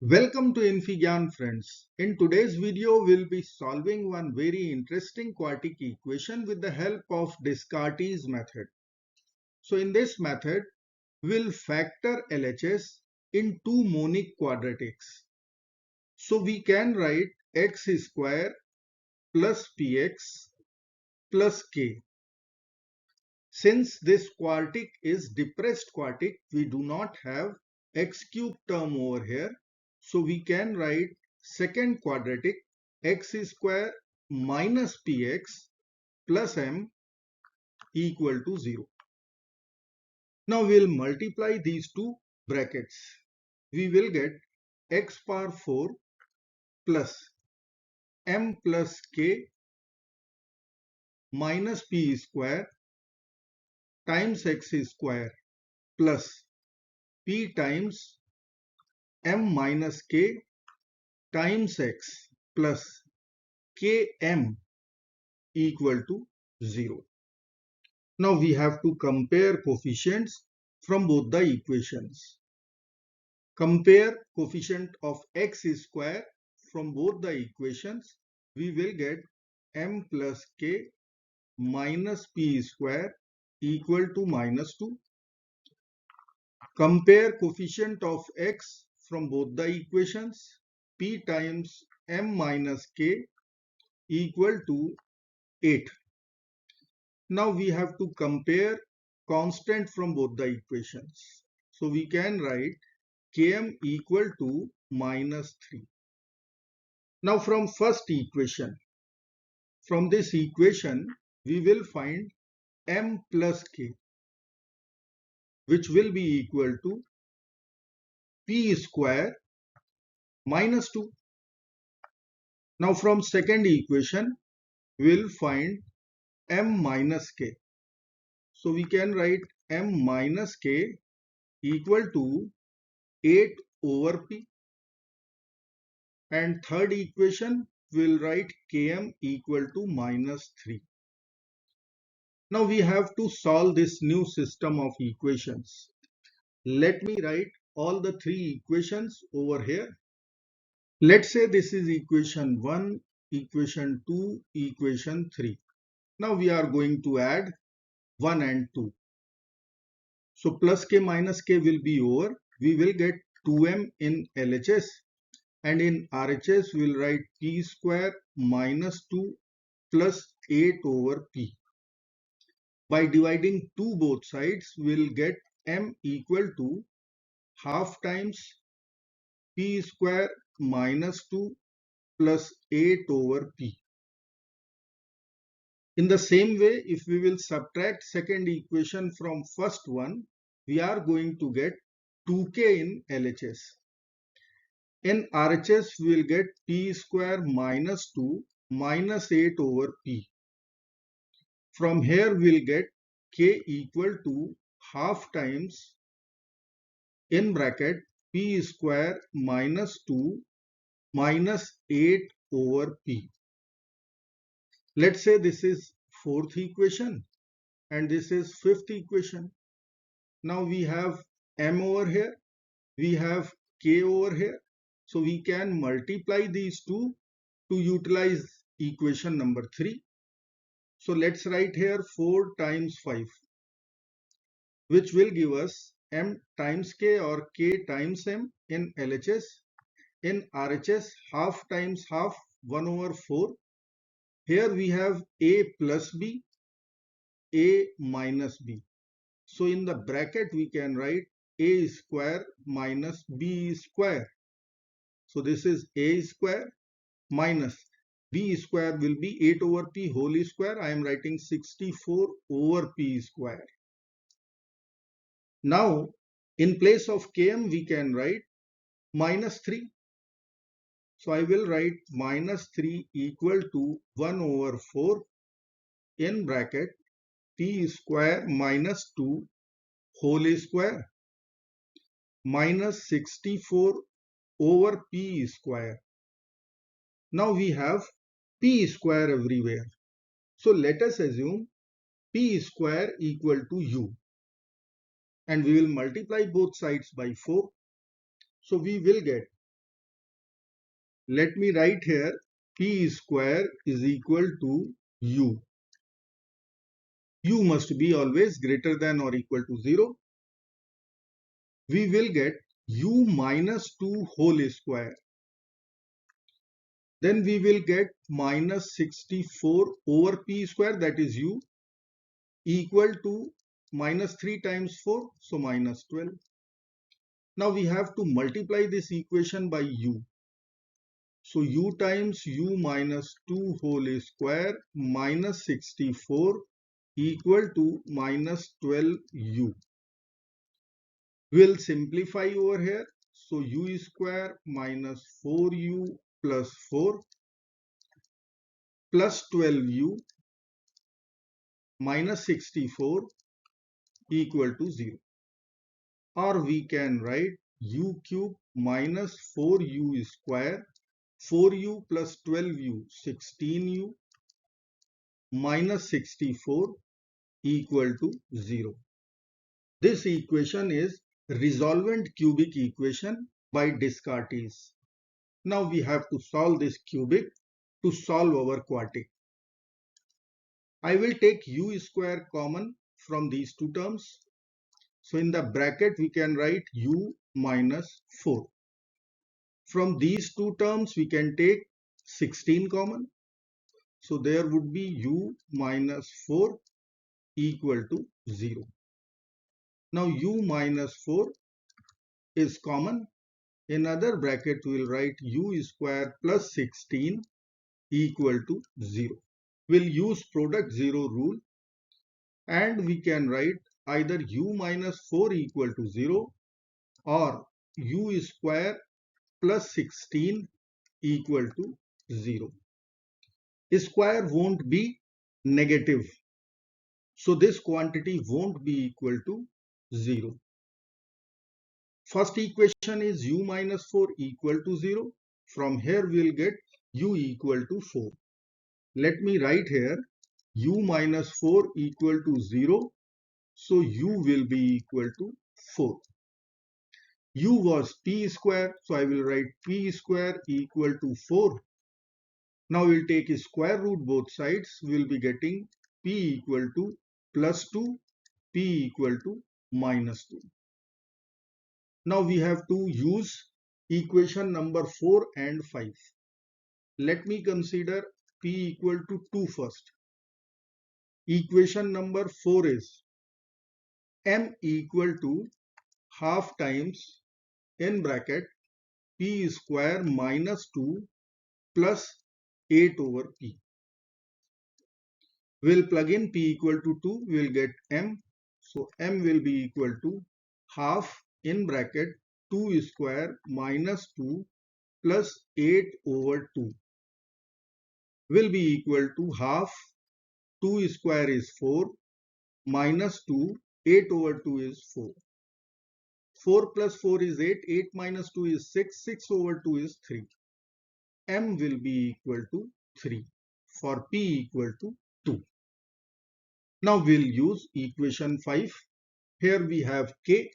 Welcome to infyGyan friends. In today's video, we'll be solving one very interesting quartic equation with the help of Descartes method. So in this method, we'll factor LHS in two monic quadratics. So we can write x square plus px plus k. Since this quartic is depressed quartic, we do not have x cube term over here. So we can write second quadratic x square minus px plus m equal to 0. Now we'll multiply these two brackets. We will get x power 4 plus m plus k minus p square times x square plus p times m minus k times x plus km equal to 0. Now we have to compare coefficients from both the equations. Compare coefficient of x square from both the equations. We will get m plus k minus p square equal to minus 2. Compare coefficient of x from both the equations. P times m minus k equal to 8. Now we have to compare constant from both the equations. So we can write km equal to minus 3. Now from first equation, from this equation we will find m plus k, which will be equal to p square minus 2. Now from second equation we will find m minus k. So we can write m minus k equal to 8 over p. And third equation we'll write km equal to minus 3. Now we have to solve this new system of equations. Let me write all the three equations over here. Let's say this is equation 1, equation 2, equation 3. Now we are going to add 1 and 2. So plus k minus k will be over. We will get 2m in LHS, and in RHS we will write p square minus 2 plus 8 over p. By dividing 2 both sides, we will get m equal to half times p square minus 2 plus 8 over p. In the same way, if we will subtract second equation from first one, we are going to get 2k in LHS. In RHS, we will get p square minus 2 minus 8 over p. From here, we will get k equal to half times in bracket p square minus 2 minus 8 over p. Let's say this is fourth equation and this is fifth equation. Now we have m over here, we have k over here. So we can multiply these two to utilize equation number 3. So let's write here 4 times 5, which will give us m times k or k times m in LHS. In RHS, half times half, 1 over 4. Here we have a plus b, a minus b. So in the bracket we can write a square minus b square. So this is a square minus b square will be 8 over p whole square. I am writing 64 over p square. Now in place of km we can write minus 3. So I will write minus 3 equal to 1 over 4 in bracket p square minus 2 whole square minus 64 over p square. Now we have p square everywhere. So let us assume p square equal to u. And we will multiply both sides by 4. So we will get Let me write here p square is equal to u. U must be always greater than or equal to 0. We will get u minus 2 whole square. Then we will get minus 64 over p square, that is u, equal to minus 3 times 4, so minus 12. Now we have to multiply this equation by u. So u times u minus 2 whole square minus 64 equal to minus 12u. We'll simplify over here. So u square minus 4u plus 4 plus 12u minus 64 equal to 0. Or we can write u cube minus 4u square, 4u plus 12u, 16u minus 64 equal to 0. This equation is resolvent cubic equation by Descartes. Now we have to solve this cubic to solve our quartic. I will take u square common from these two terms. So in the bracket we can write u minus 4. From these two terms we can take 16 common. So there would be u minus 4 equal to 0. Now u minus 4 is common. In other bracket we will write u square plus 16 equal to 0. We'll use product 0 rule and we can write either u minus 4 equal to 0 or u square plus 16 equal to 0. Square won't be negative, so this quantity won't be equal to 0. First equation is u minus 4 equal to 0. From here we will get u equal to 4. Let me write here u minus 4 equal to 0. So u will be equal to 4. U was p square, so I will write p square equal to 4. Now we'll take a square root both sides. We'll be getting p equal to plus 2, p equal to minus 2. Now we have to use equation number 4 and 5. Let me consider p equal to 2 first. Equation number 4 is m equal to half times in bracket p square minus 2 plus 8 over p. We'll plug in p equal to 2, we'll get m. So m will be equal to half in bracket 2 square minus 2 plus 8 over 2 will be equal to half. 2 square is 4 minus 2, 8 over 2 is 4. 4 plus 4 is 8, 8 minus 2 is 6, 6 over 2 is 3. M will be equal to 3 for p equal to 2. Now we'll use equation 5. Here we have k.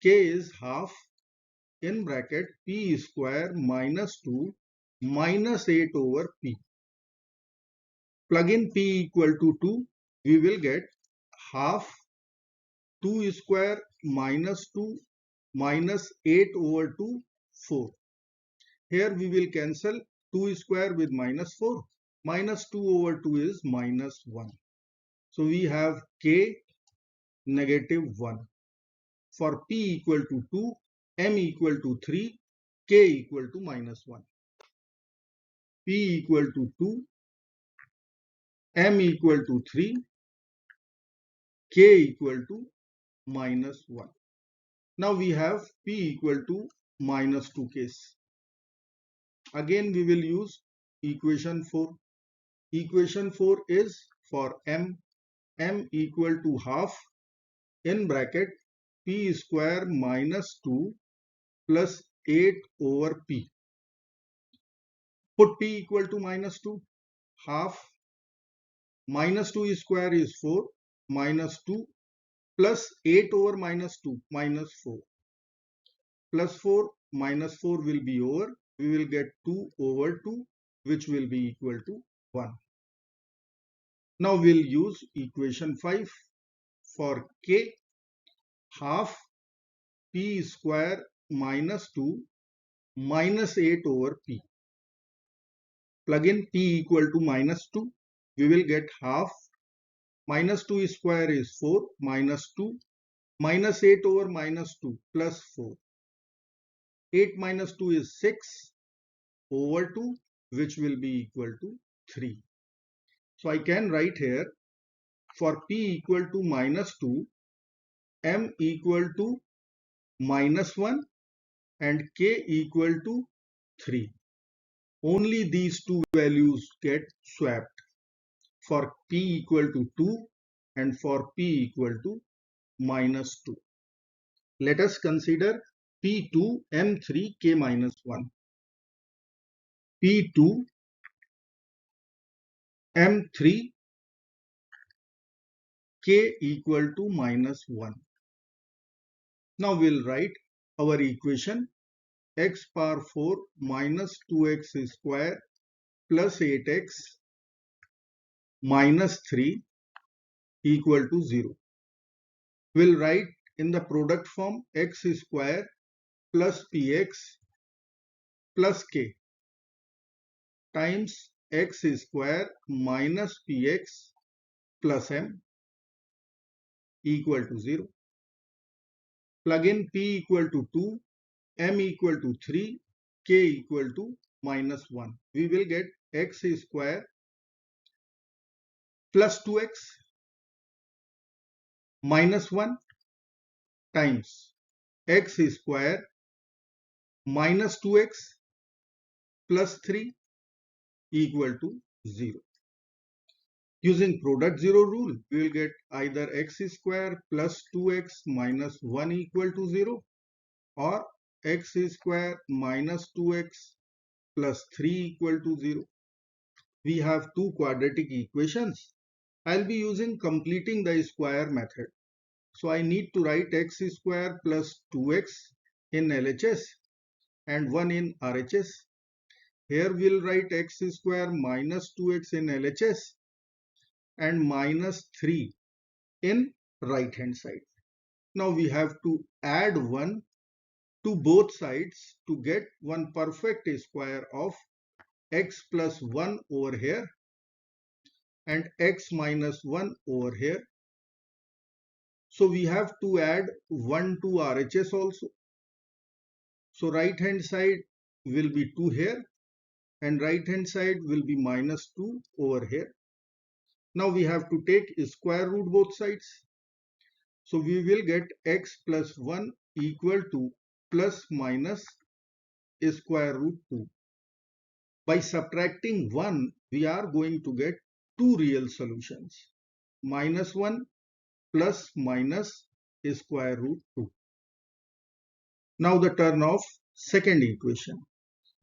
K is half in bracket p square minus 2 minus 8 over p. Plug in p equal to 2. We will get half 2 square minus 2 minus 8 over 2, 4. Here we will cancel 2 square with minus 4. Minus 2 over 2 is minus 1. So we have k negative 1. For p equal to 2, m equal to 3, k equal to minus 1. P equal to 2, m equal to 3, k equal to minus 1. Now we have p equal to minus 2 case. Again we will use equation 4. Equation 4 is for m equal to half in bracket p square minus 2 plus 8 over p. Put p equal to minus 2. Half minus 2 square is 4 minus 2 plus 8 over minus 2 minus 4. Plus 4 minus 4 will be over. we will get 2 over 2, which will be equal to 1. Now we'll use equation 5 for k. Half p square minus 2 minus 8 over p. Plug in p equal to minus 2. We will get half. Minus 2 square is 4 minus 2 minus 8 over minus 2 plus 4. 8 minus 2 is 6 over 2, which will be equal to 3. So I can write here for p equal to minus 2, m equal to minus 1 and k equal to 3. Only these two values get swapped for p equal to 2 and for p equal to minus 2. Let us consider p2 m3 k minus 1. p2 m3 k equal to minus 1. Now we'll write our equation x power 4 minus 2x square plus 8x minus 3 equal to 0. We'll write in the product form x square plus px plus k times x square minus px plus m equal to 0. Plug in p equal to 2, m equal to 3, k equal to minus 1. We will get x square plus 2x minus 1 times x square minus 2x plus 3 equal to 0. Using product 0 rule, we will get either x square plus 2x minus 1 equal to 0 or x square minus 2x plus 3 equal to 0. We have two quadratic equations. I'll be using completing the square method. So I need to write x square plus 2x in LHS and 1 in RHS. Here we'll write x square minus 2x in LHS and minus 3 in right hand side. Now we have to add 1 to both sides to get one perfect square of x plus 1 over here and x minus 1 over here. So we have to add 1 to RHS also. So right hand side will be 2 here and right hand side will be minus 2 over here. Now we have to take square root both sides. So we will get x plus 1 equal to plus minus square root 2. By subtracting 1, we are going to get two real solutions. Minus 1 plus minus square root 2. Now the turn of second equation.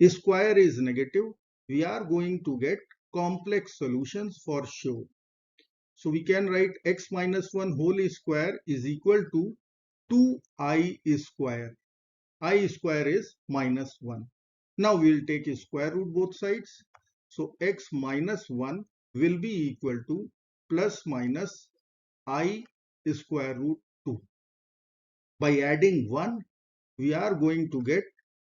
Square is negative. We are going to get complex solutions for sure. So we can write x minus 1 whole square is equal to 2i square. I square is minus 1. Now we will take square root both sides. So x minus 1 will be equal to plus minus I square root 2. By adding 1, we are going to get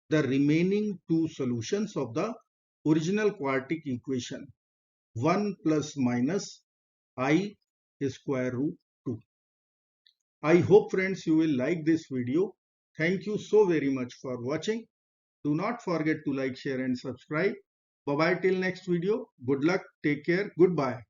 the remaining two solutions of the original quartic equation. 1 plus minus I square root 2. I hope friends you will like this video. Thank you so very much for watching. Do not forget to like, share and subscribe. Bye bye till next video. Good luck. Take care. Goodbye.